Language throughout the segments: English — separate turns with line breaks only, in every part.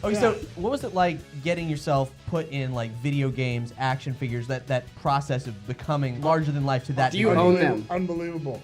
Okay, so what was it like getting yourself put in like video games, action figures, that process of becoming larger than life to that?
Do you own them?
Unbelievable.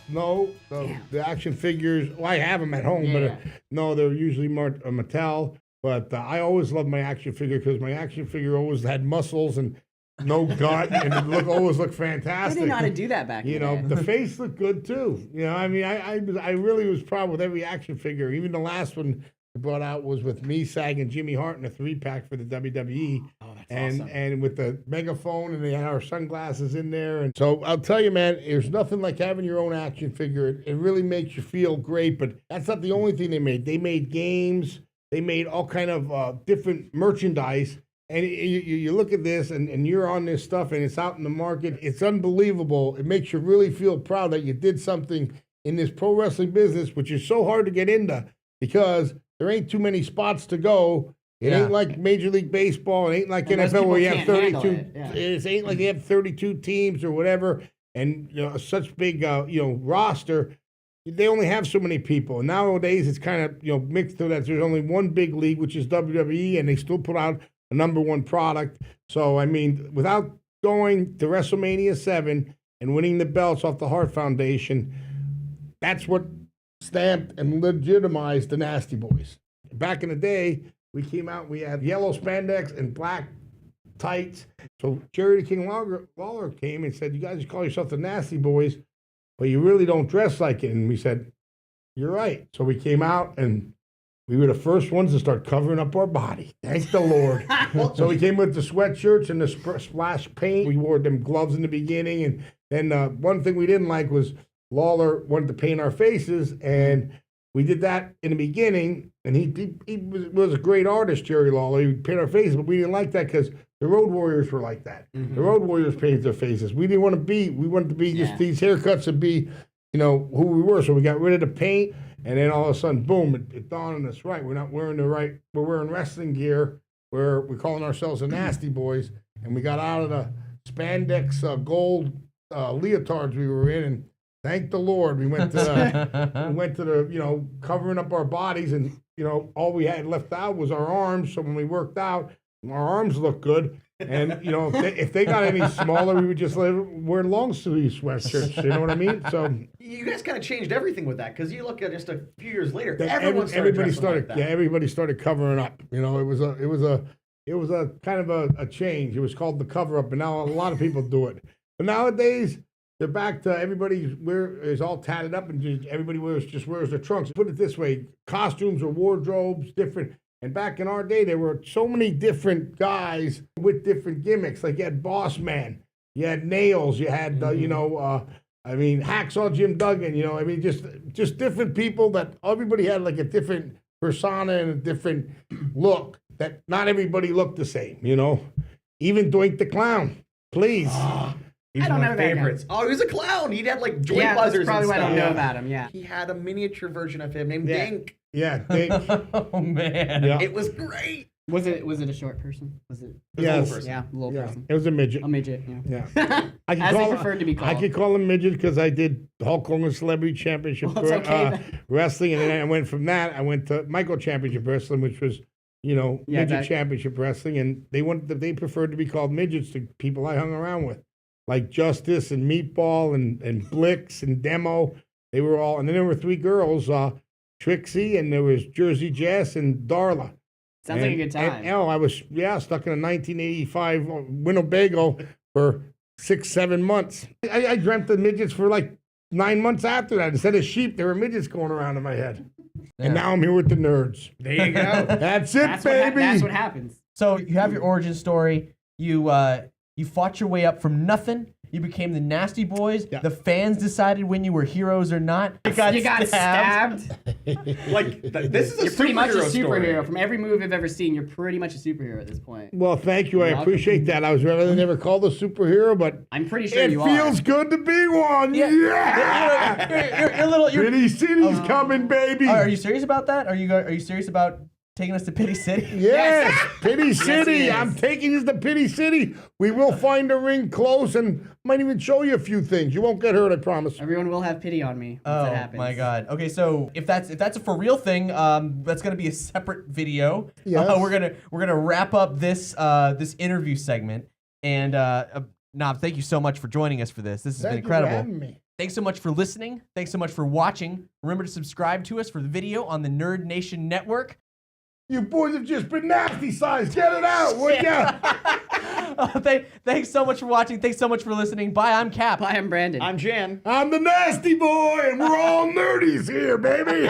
No, the action figures. Well, I have them at home, but no, they're usually more Mattel. But I always loved my action figure because my action figure always had muscles and no gut, and it always looked fantastic.
They didn't know how to do that back then.
The face looked good too. I mean, I really was proud with every action figure. Even the last one I brought out was with me, Sag, and Jimmy Hart in a 3-pack for the WWE.
Oh, that's awesome.
And with the megaphone, and they had our sunglasses in there. And so I'll tell you, man, there's nothing like having your own action figure. It really makes you feel great. But that's not the only thing they made. They made games. They made all kind of different merchandise. And you look at this, and you're on this stuff, and it's out in the market. It's unbelievable. It makes you really feel proud that you did something in this pro wrestling business, which is so hard to get into because there ain't too many spots to go. It ain't like Major League Baseball. It ain't like NFL where you have 32. It ain't like they have 32 teams or whatever, and such big roster. They only have so many people. And nowadays, it's kind of mixed to that. There's only one big league, which is WWE, and they still put out a #1 product. So I mean, without going to WrestleMania 7 and winning the belts off the Hart Foundation, that's what stamped and legitimized the Nasty Boys. Back in the day, we came out, we had yellow spandex and black tights. So Jerry the King Lawler came and said, "You guys call yourself the Nasty Boys, but you really don't dress like it." And we said, "You're right." So we came out and we were the first ones to start covering up our body. Thank the Lord. So we came with the sweatshirts and the splash paint. We wore them gloves in the beginning. And then one thing we didn't like was Lawler wanted to paint our faces. And we did that in the beginning. And he was a great artist, Jerry Lawler. He would paint our faces, but we didn't like that because the Road Warriors were like that. The Road Warriors painted their faces. We wanted to be just these haircuts and be, who we were. So we got rid of the paint. And then all of a sudden, boom, it dawned on us, right, we're not wearing we're wearing wrestling gear, we're calling ourselves the Nasty Boys, and we got out of the spandex gold leotards we were in, and thank the Lord, we went to the, covering up our bodies, and, all we had left out was our arms, so when we worked out, our arms looked good. And if they got any smaller, we would just wear long sleeve sweatshirts. You know what I mean? So
you guys kind of changed everything with that because you look at just a few years later,
everybody started covering up. It was a kind of a change. It was called the cover up, and now a lot of people do it. But nowadays they're back to everybody is all tatted up, and everybody wears the trunks. Put it this way: costumes or wardrobes different. And back in our day, there were so many different guys with different gimmicks. Like you had Boss Man, you had Nails, you had Hacksaw Jim Duggan. Just different people that everybody had like a different persona and a different look. That not everybody looked the same. Even Doink the Clown, please.
He's one of my favorites. Oh, he was a clown. He had like joint buzzers.
That's probably
and
why
stuff.
I don't know about him. Yeah,
he had a miniature version of him named Dink.
Yeah, Dink.
Oh man, it was great.
Was it a short person? Was it?
Yes.
A little person.
Yeah, a little person.
It was a midget.
A midget.
Yeah.
As they preferred to be called.
I could call him midget because I did Hulk Hogan Celebrity Championship Wrestling, and then I went from that. I went to Michael Championship Wrestling, which was midget championship wrestling, and they preferred to be called midgets to people I hung around with, like Justice and Meatball and Blix and Demo. They were all, and then there were 3 girls, Trixie, and there was Jersey Jess and Darla.
Sounds like a good time.
I was stuck in a 1985 Winnebago for 6-7 months. I dreamt of midgets for like 9 months after that. Instead of sheep, there were midgets going around in my head. Yeah. And now I'm here with the nerds.
There you go.
That's it, baby.
That's what happens.
So you have your origin story. You fought your way up from nothing. You became the Nasty Boys. Yeah. The fans decided when you were heroes or not. You got stabbed. This is
you're pretty much a superhero. From every movie I've ever seen, you're pretty much a superhero at this point.
Well, thank you. I appreciate that. I was rather never called a superhero, but
I'm pretty sure you
are. It feels good to be one. Yeah.
You're
Pretty City's coming, baby.
Are you serious about that? Are you serious about taking us to Pity City?
Yes, Pity
Yes,
City.
he is.
I'm taking you to Pity City. We will find a ring close and might even show you a few things. You won't get hurt, I promise.
Everyone will have pity on me once that happens.
My God. Okay, so if that's a for real thing, that's gonna be a separate video.
Yes.
We're gonna wrap up this this interview segment. And Knob, thank you so much for joining us for this. This has been
Thank you for
incredible.
having me.
Thanks so much for listening. Thanks so much for watching. Remember to subscribe to us for the video on the Nerd Nation Network.
You boys have just been nasty size. Get it out, would ya?
Thanks so much for watching. Thanks so much for listening. Bye, I'm Cap.
Hi, I'm Brandon.
I'm Jan.
I'm the nasty boy, and we're all nerdies here, baby.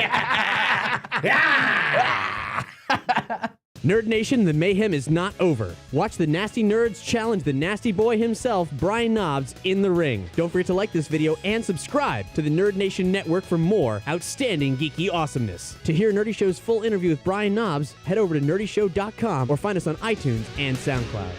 Nerd Nation, the mayhem is not over. Watch the Nasty Nerds challenge the nasty boy himself, Brian Knobs, in the ring. Don't forget to like this video and subscribe to the Nerd Nation Network for more outstanding geeky awesomeness. To hear Nerdy Show's full interview with Brian Knobs, head over to nerdyshow.com or find us on iTunes and SoundCloud.